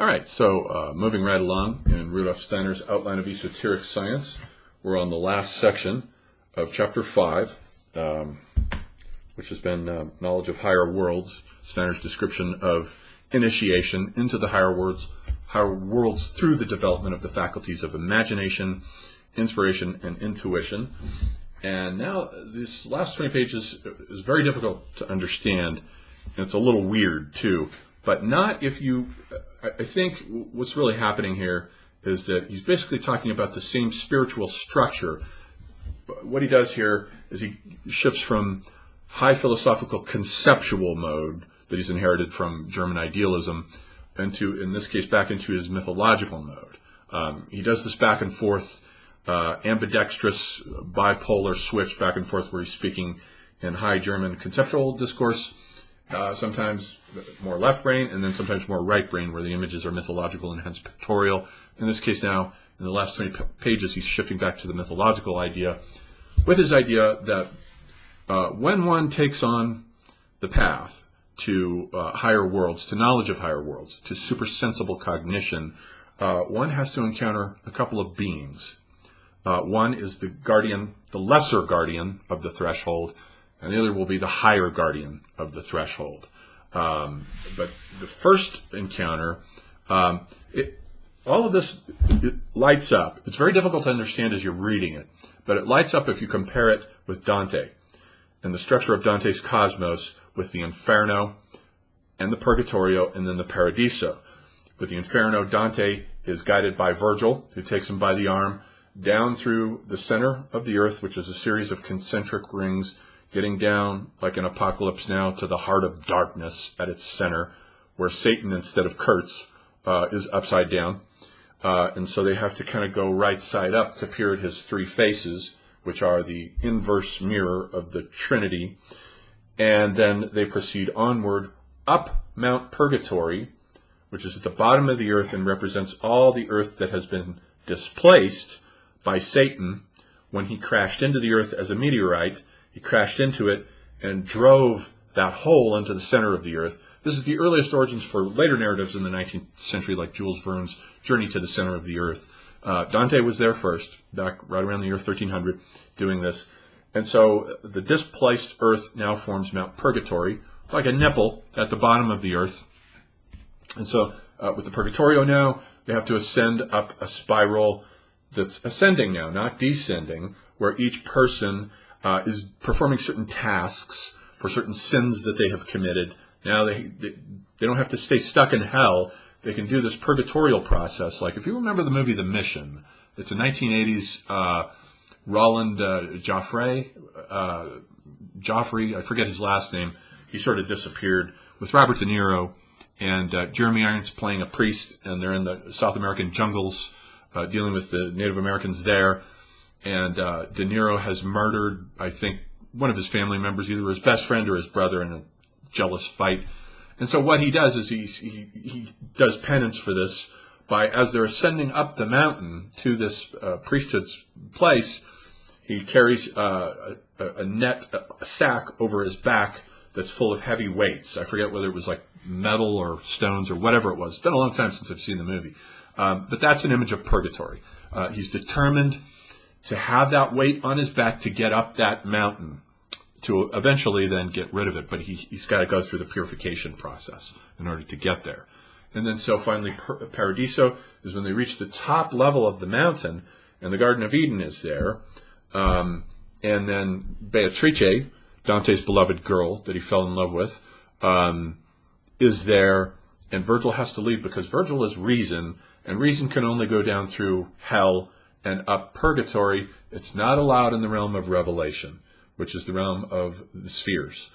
All right, so moving right along in Rudolf Steiner's Outline of Esoteric Science, we're on the last section of Chapter 5, which has been Knowledge of Higher Worlds, Steiner's description of initiation into the higher worlds through the development of the faculties of imagination, inspiration, and intuition. And now this last 20 pages is very difficult to understand, and it's a little weird too, but not if you... I think what's really happening here is that he's basically talking about the same spiritual structure. What he does here is he shifts from high philosophical conceptual mode that he's inherited from German idealism into, in this case, back into his mythological mode. He does this back and forth, ambidextrous, bipolar switch back and forth where he's speaking in high German conceptual discourse, sometimes more left brain, and then sometimes more right brain, where the images are mythological and hence pictorial. In this case now, in the last 20 pages, he's shifting back to the mythological idea, with his idea that when one takes on the path to higher worlds, to knowledge of higher worlds, to supersensible cognition, one has to encounter a couple of beings. One is the guardian, the lesser guardian of the threshold, and the other will be the higher guardian of the threshold. But the first encounter, all of this, it lights up. It's very difficult to understand as you're reading it, but it lights up if you compare it with Dante and the structure of Dante's cosmos with the Inferno and the Purgatorio and then the Paradiso. With the Inferno, Dante is guided by Virgil, who takes him by the arm down through the center of the earth, which is a series of concentric rings, getting down, like an apocalypse now, to the heart of darkness at its center, where Satan, instead of Kurtz, is upside down. And so they have to kind of go right side up to peer at his three faces, which are the inverse mirror of the Trinity. And then they proceed onward up Mount Purgatory, which is at the bottom of the earth and represents all the earth that has been displaced by Satan when he crashed into the earth as a meteorite. He crashed into it and drove that hole into the center of the earth. This is the earliest origins for later narratives in the 19th century, like Jules Verne's Journey to the Center of the Earth. Dante was there first, back right around the year 1300, doing this. And so the displaced earth now forms Mount Purgatory, like a nipple at the bottom of the earth. And so with the Purgatorio now, they have to ascend up a spiral that's ascending now, not descending, where each person is performing certain tasks for certain sins that they have committed. Now they don't have to stay stuck in hell. They can do this purgatorial process. Like if you remember the movie The Mission, it's a 1980s Roland Joffrey, I forget his last name. He sort of disappeared, with Robert De Niro and Jeremy Irons playing a priest, and they're in the South American jungles dealing with the Native Americans there. And De Niro has murdered, I think, one of his family members, either his best friend or his brother, in a jealous fight. And so what he does is he does penance for this by, as they're ascending up the mountain to this priesthood's place, he carries a sack over his back that's full of heavy weights. I forget whether it was like metal or stones or whatever it was. It's been a long time since I've seen the movie. But that's an image of purgatory. He's determined to have that weight on his back to get up that mountain, to eventually then get rid of it. But he's got to go through the purification process in order to get there. And then so finally Paradiso is when they reach the top level of the mountain, and the Garden of Eden is there. And then Beatrice, Dante's beloved girl that he fell in love with, is there. And Virgil has to leave because Virgil is reason, and reason can only go down through hell and up purgatory. It's not allowed in the realm of revelation, which is the realm of the spheres.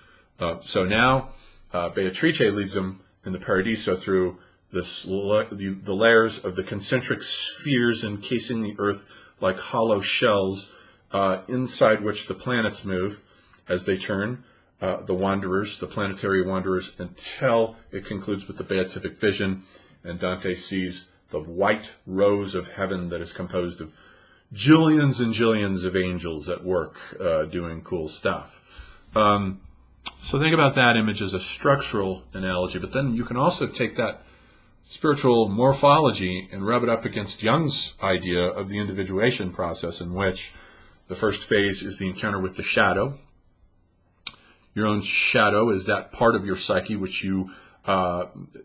So now Beatrice leads them in the Paradiso through the layers of the concentric spheres encasing the earth like hollow shells, inside which the planets move as they turn, the wanderers, the planetary wanderers, until it concludes with the beatific vision, and Dante sees the white rose of heaven that is composed of jillions and jillions of angels at work doing cool stuff. So think about that image as a structural analogy, but then you can also take that spiritual morphology and rub it up against Jung's idea of the individuation process, in which the first phase is the encounter with the shadow. Your own shadow is that part of your psyche which you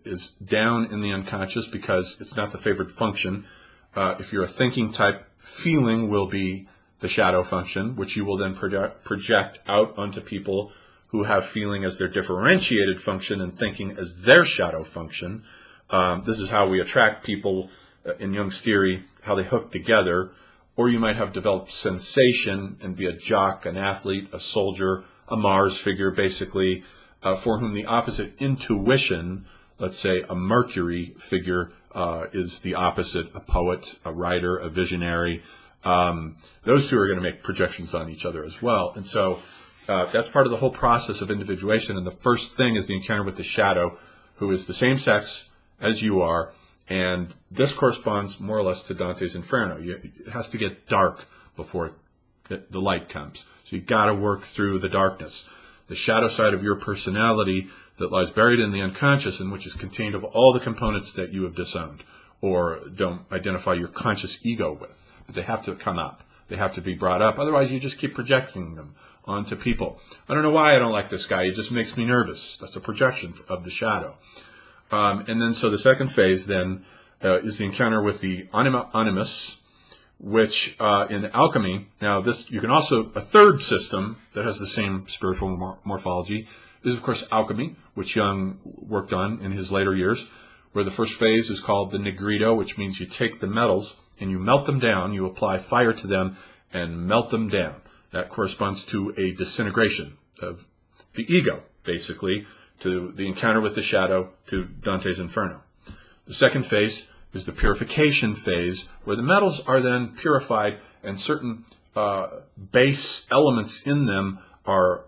is down in the unconscious because it's not the favored function. If you're a thinking type, feeling will be the shadow function, which you will then project out onto people who have feeling as their differentiated function and thinking as their shadow function. This is how we attract people in Jung's theory, how they hook together. Or you might have developed sensation and be a jock, an athlete, a soldier, a Mars figure, basically, for whom the opposite intuition, let's say a Mercury figure, is the opposite, a poet, a writer, a visionary. Those two are going to make projections on each other as well. And so that's part of the whole process of individuation. And the first thing is the encounter with the shadow, who is the same sex as you are. And this corresponds more or less to Dante's Inferno. It has to get dark before the light comes. So you've got to work through the darkness. The shadow side of your personality that lies buried in the unconscious, and which is contained of all the components that you have disowned or don't identify your conscious ego with. But they have to come up. They have to be brought up. Otherwise, you just keep projecting them onto people. I don't know why I don't like this guy. He just makes me nervous. That's a projection of the shadow. And then, so the second phase then is the encounter with the anima animus, which in alchemy, now this, you can also, a third system that has the same spiritual morphology is, of course, alchemy, which Jung worked on in his later years, where the first phase is called the negrito, which means you take the metals and you melt them down, you apply fire to them and melt them down. That corresponds to a disintegration of the ego, basically, to the encounter with the shadow, to Dante's Inferno. The second phase is the purification phase, where the metals are then purified and certain base elements in them are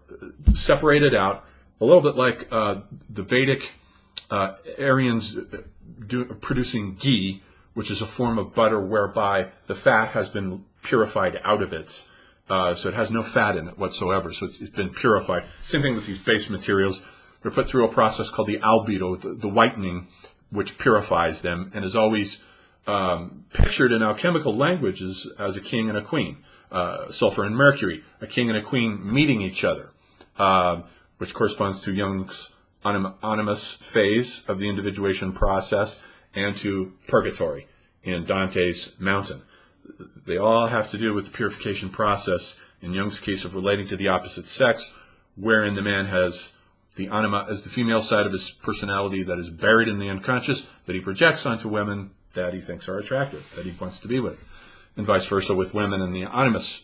separated out, a little bit like the Vedic Aryans producing ghee, which is a form of butter whereby the fat has been purified out of it. So it has no fat in it whatsoever, so it's been purified. Same thing with these base materials. They're put through a process called the albedo, the whitening, which purifies them, and is always pictured in alchemical language as a king and a queen. Sulfur and Mercury, a king and a queen meeting each other, which corresponds to Jung's animus phase of the individuation process and to purgatory in Dante's Mountain. They all have to do with the purification process, in Jung's case of relating to the opposite sex, wherein the man has the anima as the female side of his personality that is buried in the unconscious, that he projects onto women that he thinks are attractive, that he wants to be with. And vice versa with women and the animus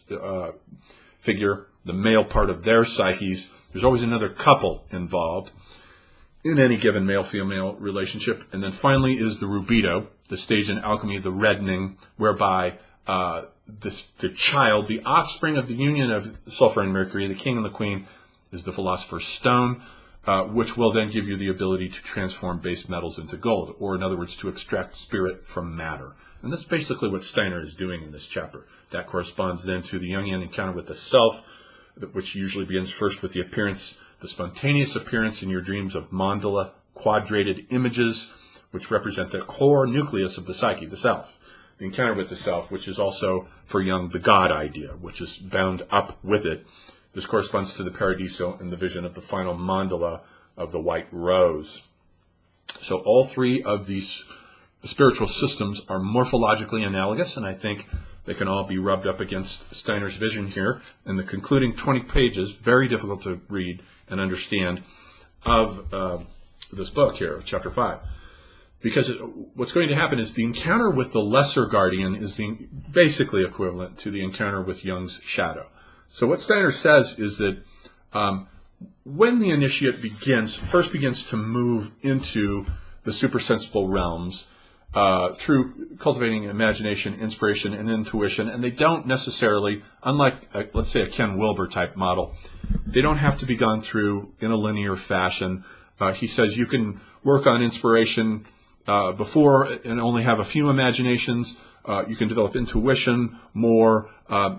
figure, the male part of their psyches. There's always another couple involved in any given male-female relationship. And then finally is the rubedo, the stage in alchemy, the reddening, whereby the child, the offspring of the union of sulfur and Mercury, the king and the queen, is the philosopher's stone, which will then give you the ability to transform base metals into gold, or in other words, to extract spirit from matter. And that's basically what Steiner is doing in this chapter. That corresponds then to the Jungian encounter with the self, which usually begins first with the appearance, the spontaneous appearance in your dreams of mandala, quadrated images, which represent the core nucleus of the psyche, the self. The encounter with the self, which is also, for Jung, the God idea, which is bound up with it. This corresponds to the paradiso and the vision of the final mandala of the white rose. So all three of these spiritual systems are morphologically analogous, and I think they can all be rubbed up against Steiner's vision here. And the concluding 20 pages, very difficult to read and understand, of this book here, chapter 5. Because what's going to happen is the encounter with the lesser guardian is basically equivalent to the encounter with Jung's shadow. So what Steiner says is that when the initiate first begins to move into the supersensible realms through cultivating imagination, inspiration, and intuition, and they don't necessarily, unlike, let's say, a Ken Wilber type model, they don't have to be gone through in a linear fashion. He says you can work on inspiration before and only have a few imaginations. You can develop intuition more.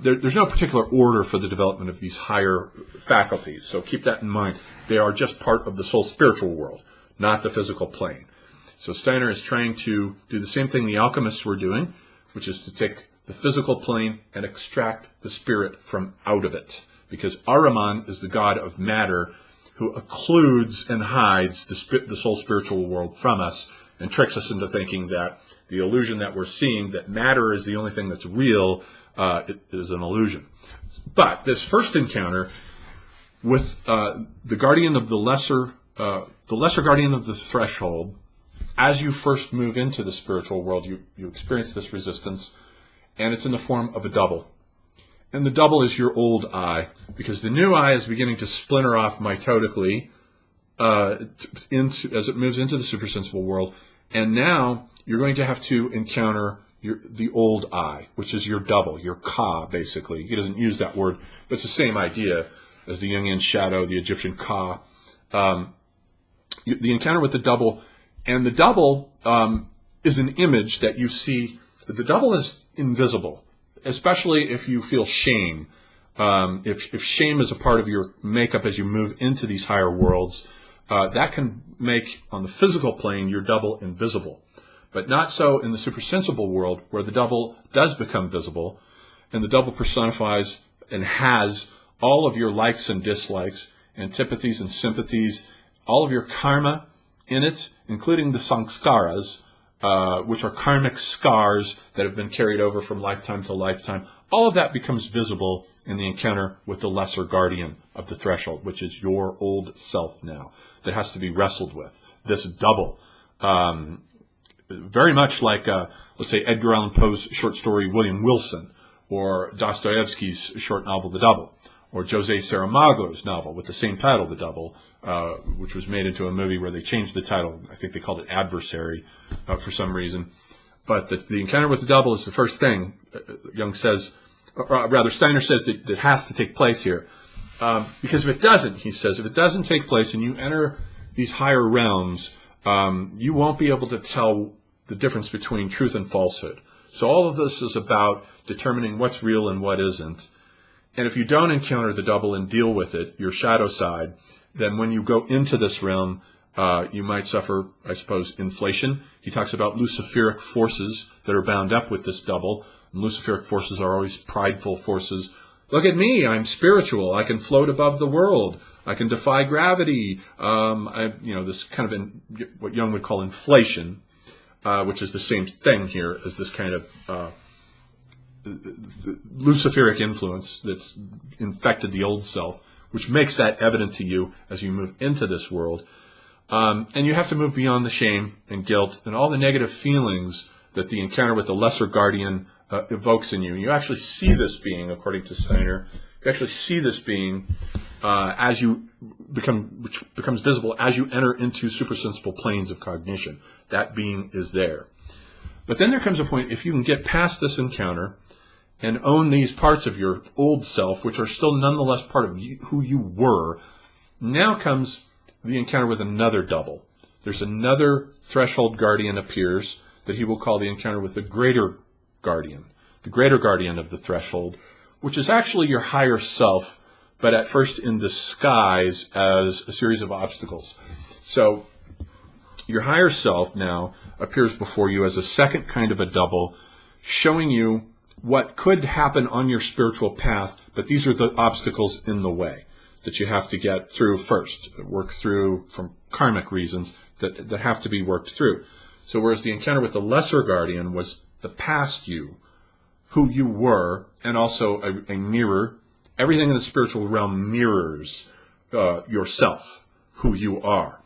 There's no particular order for the development of these higher faculties, so keep that in mind. They are just part of the soul spiritual world, not the physical plane. So Steiner is trying to do the same thing the alchemists were doing, which is to take the physical plane and extract the spirit from out of it. Because Ahriman is the god of matter who occludes and hides the soul spiritual world from us and tricks us into thinking that the illusion that we're seeing, that matter is the only thing that's real, it is an illusion. But this first encounter with the guardian of the lesser guardian of the threshold, as you first move into the spiritual world, you experience this resistance, and it's in the form of a double. And the double is your old I, because the new I is beginning to splinter off mitotically as it moves into the supersensible world. And now you're going to have to encounter the old I, which is your double, your Ka, basically. He doesn't use that word, but it's the same idea as the Jungian shadow, the Egyptian Ka. The encounter with the double, and the double is an image that you see. The double is invisible, especially if you feel shame. If shame is a part of your makeup as you move into these higher worlds, that can make, on the physical plane, your double invisible. But not so in the supersensible world, where the double does become visible, and the double personifies and has all of your likes and dislikes, antipathies and sympathies, all of your karma in it, including the samskaras, which are karmic scars that have been carried over from lifetime to lifetime. All of that becomes visible in the encounter with the lesser guardian of the threshold, which is your old self now, that has to be wrestled with. This double. Very much like, let's say, Edgar Allan Poe's short story William Wilson, or Dostoevsky's short novel The Double, or Jose Saramago's novel with the same title, The Double, which was made into a movie where they changed the title. I think they called it Adversary for some reason. But the encounter with the double is the first thing Jung says, or rather Steiner says that has to take place here. Because if it doesn't, he says, if it doesn't take place and you enter these higher realms, you won't be able to tell the difference between truth and falsehood. So all of this is about determining what's real and what isn't. And if you don't encounter the double and deal with it, your shadow side, then when you go into this realm, you might suffer, I suppose, inflation. He talks about Luciferic forces that are bound up with this double. And Luciferic forces are always prideful forces. Look at me, I'm spiritual. I can float above the world. I can defy gravity. This kind of what Jung would call inflation, which is the same thing here as this kind of Luciferic influence that's infected the old self, which makes that evident to you as you move into this world. And you have to move beyond the shame and guilt and all the negative feelings that the encounter with the lesser guardian evokes in you. You actually see this being, according to Steiner, you actually see this being as you which becomes visible as you enter into supersensible planes of cognition. That being is there. But then there comes a point, if you can get past this encounter and own these parts of your old self, which are still nonetheless part of who you were, now comes the encounter with another double. There's another threshold guardian appears that he will call the encounter with the greater guardian of the threshold, which is actually your higher self, but at first in disguise as a series of obstacles. So your higher self now appears before you as a second kind of a double, showing you what could happen on your spiritual path, but these are the obstacles in the way that you have to get through first, work through from karmic reasons that have to be worked through. So whereas the encounter with the lesser guardian was the past you, who you were, and also a mirror, everything in the spiritual realm mirrors yourself, who you are.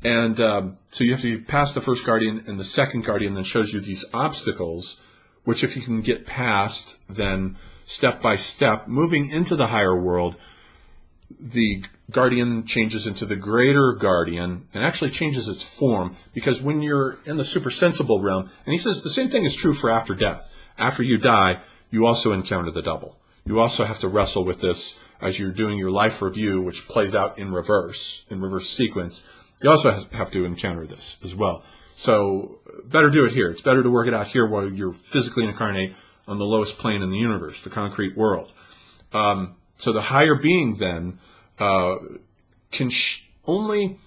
And so you have to pass the first guardian, and the second guardian then shows you these obstacles, which if you can get past, then step by step, moving into the higher world, the guardian changes into the greater guardian and actually changes its form, because when you're in the supersensible realm, and he says the same thing is true for after death. After you die, you also encounter the double. You also have to wrestle with this as you're doing your life review, which plays out in reverse sequence. You also have to encounter this as well. So better do it here. It's better to work it out here while you're physically incarnate on the lowest plane in the universe, the concrete world. So the higher being then can only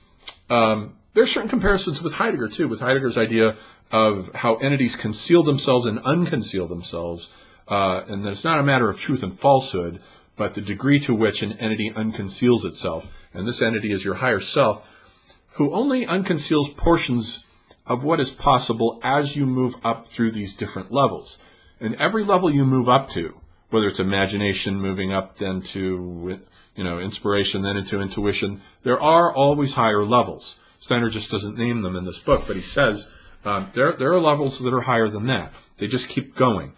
there's certain comparisons with Heidegger, too, with Heidegger's idea of how entities conceal themselves and unconceal themselves. And it's not a matter of truth and falsehood, but the degree to which an entity unconceals itself. And this entity is your higher self, who only unconceals portions of what is possible as you move up through these different levels. And every level you move up to, whether it's imagination moving up then to, inspiration, then into intuition, there are always higher levels. Steiner just doesn't name them in this book, but he says there are levels that are higher than that. They just keep going.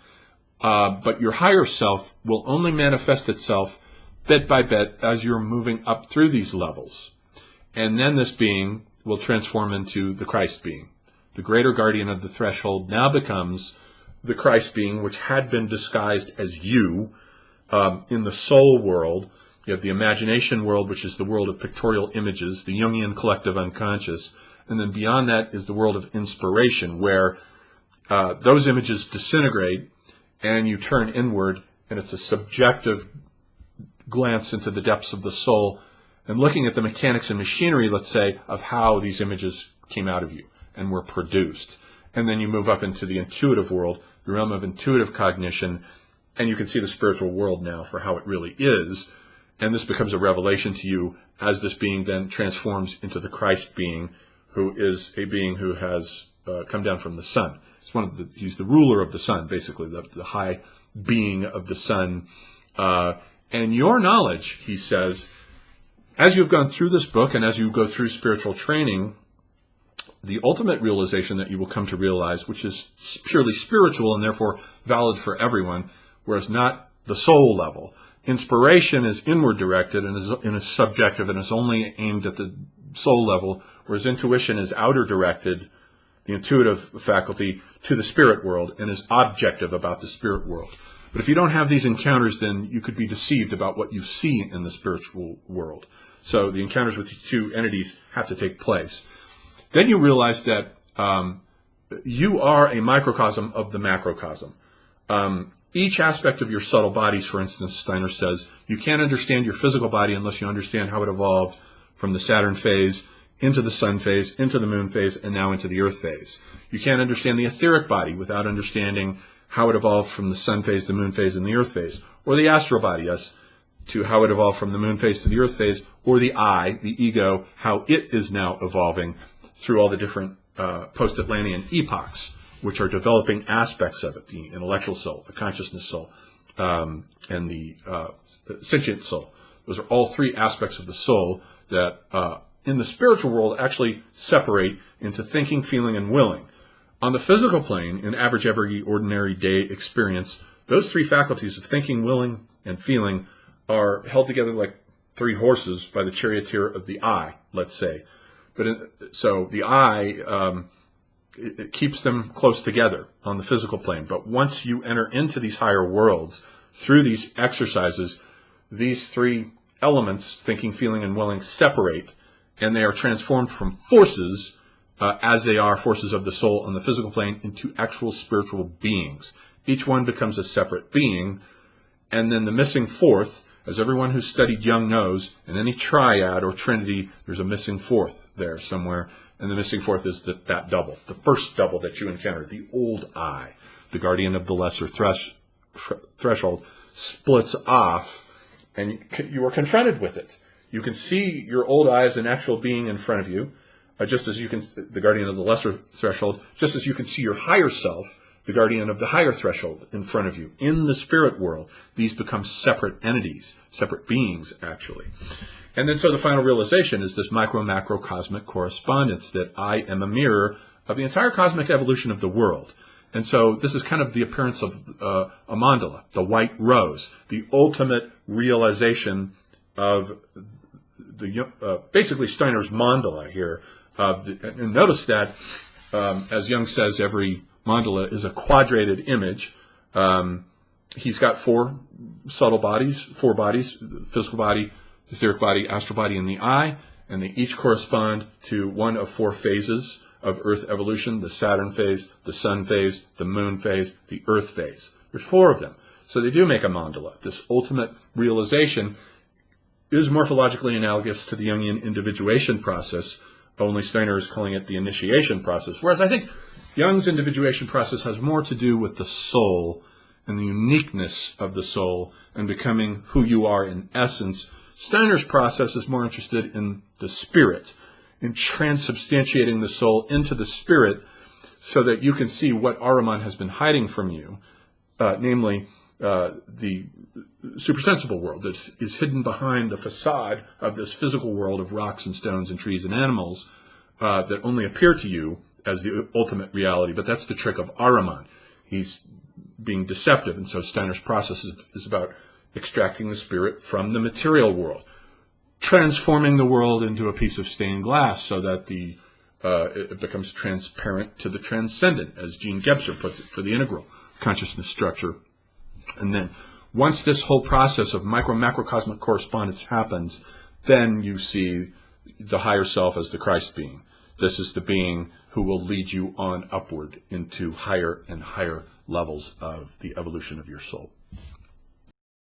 But your higher self will only manifest itself bit by bit as you're moving up through these levels. And then this being will transform into the Christ being. The greater guardian of the threshold now becomes the Christ being, which had been disguised as you in the soul world. You have the imagination world, which is the world of pictorial images, the Jungian collective unconscious. And then beyond that is the world of inspiration, where those images disintegrate and you turn inward, and it's a subjective glance into the depths of the soul and looking at the mechanics and machinery, let's say, of how these images came out of you and were produced. And then you move up into the intuitive world, the realm of intuitive cognition, and you can see the spiritual world now for how it really is. And this becomes a revelation to you as this being then transforms into the Christ being, who is a being who has come down from the sun. He's the ruler of the sun, basically, the high being of the sun. And your knowledge, he says, as you've gone through this book and as you go through spiritual training, the ultimate realization that you will come to realize, which is purely spiritual and therefore valid for everyone, whereas not the soul level. Inspiration is inward directed and is subjective and is only aimed at the soul level, whereas intuition is outer directed, the intuitive faculty, to the spirit world and is objective about the spirit world. But if you don't have these encounters, then you could be deceived about what you see in the spiritual world. So the encounters with these two entities have to take place. Then you realize that you are a microcosm of the macrocosm. Each aspect of your subtle bodies, for instance, Steiner says, you can't understand your physical body unless you understand how it evolved from the Saturn phase into the sun phase, into the moon phase, and now into the earth phase. You can't understand the etheric body without understanding how it evolved from the sun phase, the moon phase, and the earth phase. Or the astral body, yes, to how it evolved from the moon phase to the earth phase. Or the I, the ego, how it is now evolving through all the different post-Atlantean epochs, which are developing aspects of it, the intellectual soul, the consciousness soul, and the sentient soul. Those are all three aspects of the soul that in the spiritual world actually separate into thinking, feeling, and willing. On the physical plane, in average every ordinary day experience, those three faculties of thinking, willing, and feeling are held together like three horses by the charioteer of the I, let's say. So the I, it keeps them close together on the physical plane. But once you enter into these higher worlds, through these exercises, these three elements, thinking, feeling, and willing, separate, and they are transformed from forces, as they are forces of the soul on the physical plane, into actual spiritual beings. Each one becomes a separate being, and then the missing fourth, as everyone who's studied Jung knows, in any triad or trinity, there's a missing fourth there somewhere, and the missing fourth is that double, the first double that you encountered, the old I, the guardian of the lesser threshold, splits off, and you are confronted with it. You can see your old I as an actual being in front of you, just as you can, the guardian of the lesser threshold, just as you can see your higher self, the guardian of the higher threshold, in front of you. In the spirit world, these become separate entities, separate beings, actually. And then so the final realization is this micro-macrocosmic correspondence, that I am a mirror of the entire cosmic evolution of the world. And so this is kind of the appearance of a mandala, the white rose, the ultimate realization of basically Steiner's mandala here. And notice that, as Jung says, every mandala is a quadrated image. He's got four subtle bodies, four bodies, the physical body, the etheric body, astral body, and the I, and they each correspond to one of four phases of Earth evolution: the Saturn phase, the Sun phase, the Moon phase, the Earth phase. There's four of them. So they do make a mandala. This ultimate realization is morphologically analogous to the Jungian individuation process only Steiner is calling it the initiation process. Whereas I think Jung's individuation process has more to do with the soul and the uniqueness of the soul and becoming who you are in essence. Steiner's process is more interested in the spirit, in transubstantiating the soul into the spirit so that you can see what Ahriman has been hiding from you, namely the supersensible world that is hidden behind the facade of this physical world of rocks and stones and trees and animals that only appear to you as the ultimate reality. But that's the trick of Ahriman. He's being deceptive, and so Steiner's process is about extracting the spirit from the material world, transforming the world into a piece of stained glass so that it becomes transparent to the transcendent, as Jean Gebser puts it, for the integral consciousness structure. And then once this whole process of macrocosmic correspondence happens, then you see the higher self as the Christ being. This is the being who will lead you on upward into higher and higher levels of the evolution of your soul.